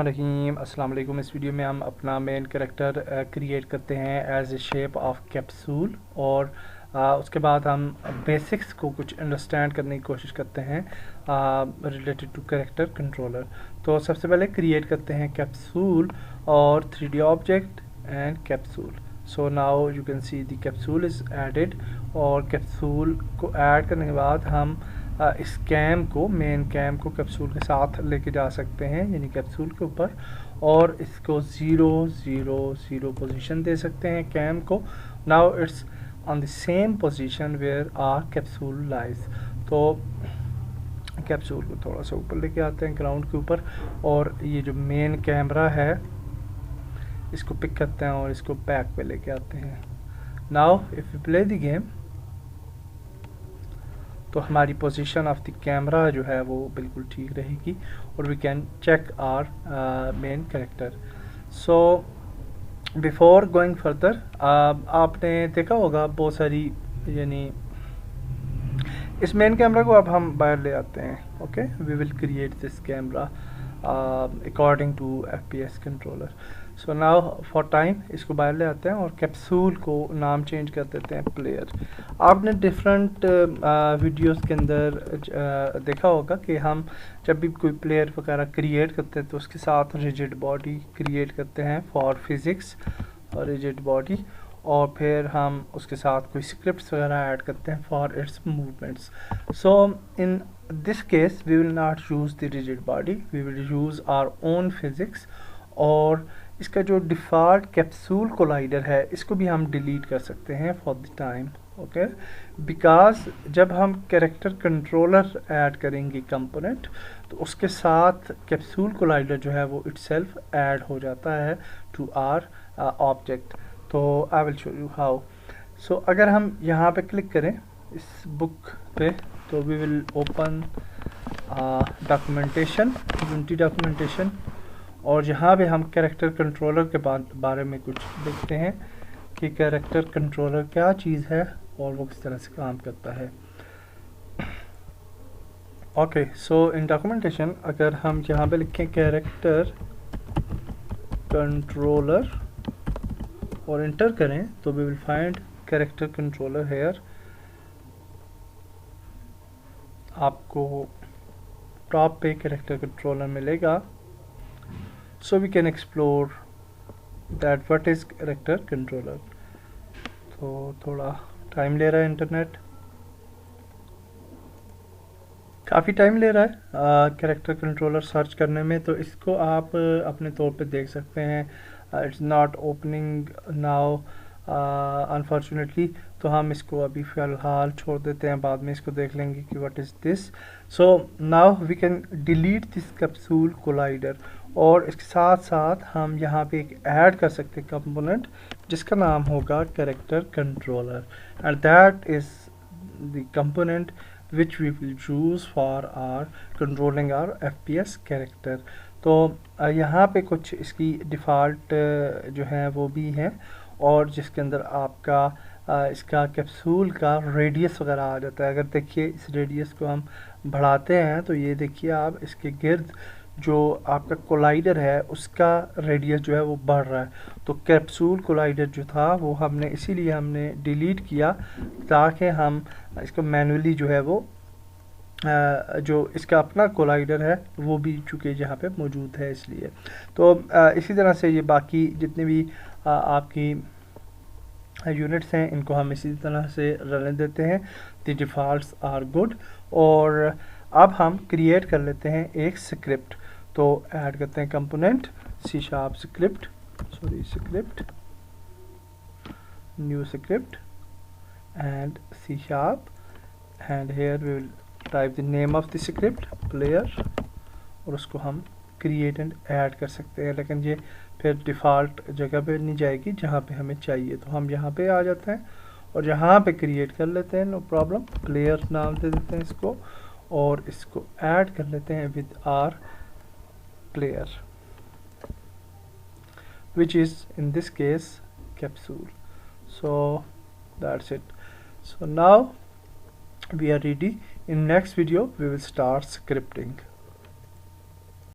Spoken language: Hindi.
रहीम अस्सलाम वालेकुम। इस वीडियो में हम अपना मेन कैरेक्टर क्रिएट करते हैं as a shape of capsule और उसके बाद हम बेसिक्स को कुछ अंडरस्टैंड करने की कोशिश करते हैं रिलेटेड टू कैरेक्टर कंट्रोलर। तो सबसे पहले क्रिएट करते हैं कैप्सूल और 3D object and capsule. So now you can see the capsule is added और कैप्सूल को ऐड करने के बाद हम इस कैम को मेन कैम को कैप्सूल के साथ लेके जा सकते हैं यानी कैप्सूल के ऊपर, और इसको 0 0 0 पोजीशन दे सकते हैं कैम को। Now it's on the same position where our capsule lies. तो कैप्सूल को थोड़ा सा ऊपर लेके आते हैं ग्राउंड के ऊपर, और ये जो मेन कैमरा है इसको पिक करते हैं और इसको बैक पे लेके आते हैं। Now if you play the game तो हमारी पोजीशन ऑफ द कैमरा जो है वो बिल्कुल ठीक रहेगी और we can check our main character. So before going further आपने देखा होगा बहुत सारी, यानी इस मेन कैमरा को अब हम बाहर ले आते हैं। Okay, we will create this camera according to FPS controller. So now for time इसको बाहर ले आते हैं और कैप्सूल को नाम चेंज कर देते हैं प्लेयर। आपने डिफरेंट वीडियोस के अंदर देखा होगा कि हम जब भी कोई प्लेयर वगैरह क्रिएट करते हैं तो उसके साथ रिजिड बॉडी क्रिएट करते हैं फॉर फिज़िक्स और रिजिड बॉडी, और फिर हम उसके साथ कोई स्क्रिप्ट्स वगैरह ऐड करते हैं for its movements. So in this case we will not use the rigid body, we will use our own physics. और इसका जो डिफ़ॉल्ट कैप्सूल कोलाइडर है इसको भी हम डिलीट कर सकते हैं for the time. Okay, because जब हम कैरेक्टर कंट्रोलर ऐड करेंगे कंपोनेंट तो उसके साथ कैप्सूल कोलाइडर जो है वो इटसेल्फ ऐड हो जाता है टू आर ऑब्जेक्ट। तो I will show you how. So अगर हम यहाँ पे क्लिक करें इस बुक पे तो we will open documentation, Unity documentation, और यहाँ पे हम कैरेक्टर कंट्रोलर के बारे में कुछ देखते हैं कि कैरेक्टर कंट्रोलर क्या चीज़ है और वो किस तरह से काम करता है। ओके, सो इन डॉक्यूमेंटेशन अगर हम यहाँ पे लिखें कैरेक्टर कंट्रोलर और इंटर करें तो we will find character controller here. आपको टॉप पे कैरेक्टर कंट्रोलर मिलेगा। So we can explore that what is character controller. तो थोड़ा टाइम ले रहा है इंटरनेट, काफ़ी टाइम ले रहा है कैरेक्टर कंट्रोलर सर्च करने में, तो इसको आप अपने तौर पे देख सकते हैं। It's not opening now unfortunately, तो हम इसको अभी फ़िलहाल छोड़ देते हैं, बाद में इसको देख लेंगे कि what is this. So now we can delete this capsule collider, और इसके साथ साथ हम यहाँ पे एक ऐड कर सकते हैं कंपोनेंट जिसका नाम होगा character controller, and that is the component which we will choose for our controlling our FPS character। तो यहाँ पे कुछ इसकी डिफ़ॉल्ट जो है वो भी हैं, और जिसके अंदर आपका इसका कैप्सूल का रेडियस वगैरह आ जाता है। अगर देखिए इस रेडियस को हम बढ़ाते हैं तो ये देखिए आप इसके गिर्द जो आपका कोलाइडर है उसका रेडियस जो है वो बढ़ रहा है। तो कैप्सूल कोलाइडर जो था वो हमने इसीलिए हमने डिलीट किया ताकि हम इसको मैनुअली जो है वो जो इसका अपना कोलाइडर है वो भी चूँकि यहाँ पे मौजूद है इसलिए। तो इसी तरह से ये बाकी जितने भी आपकी यूनिट्स हैं इनको हम इसी तरह से रहने देते हैं। The defaults are good. और अब हम क्रिएट कर लेते हैं एक स्क्रिप्ट। तो ऐड करते हैं component C# script, sorry script, new script and C#, and here we will type the name of the script player, और उसको हम क्रिएट एंड ऐड कर सकते हैं, लेकिन ये फिर डिफ़ॉल्ट जगह पे नहीं जाएगी जहाँ पे हमें चाहिए। तो हम यहाँ पे आ जाते हैं और यहाँ पे क्रिएट कर लेते हैं, नो प्रॉब्लम, प्लेयर नाम दे देते हैं इसको, और इसको ऐड कर लेते हैं with our player which is in this case capsule. So that's it. So now we are ready. In next video we will start scripting.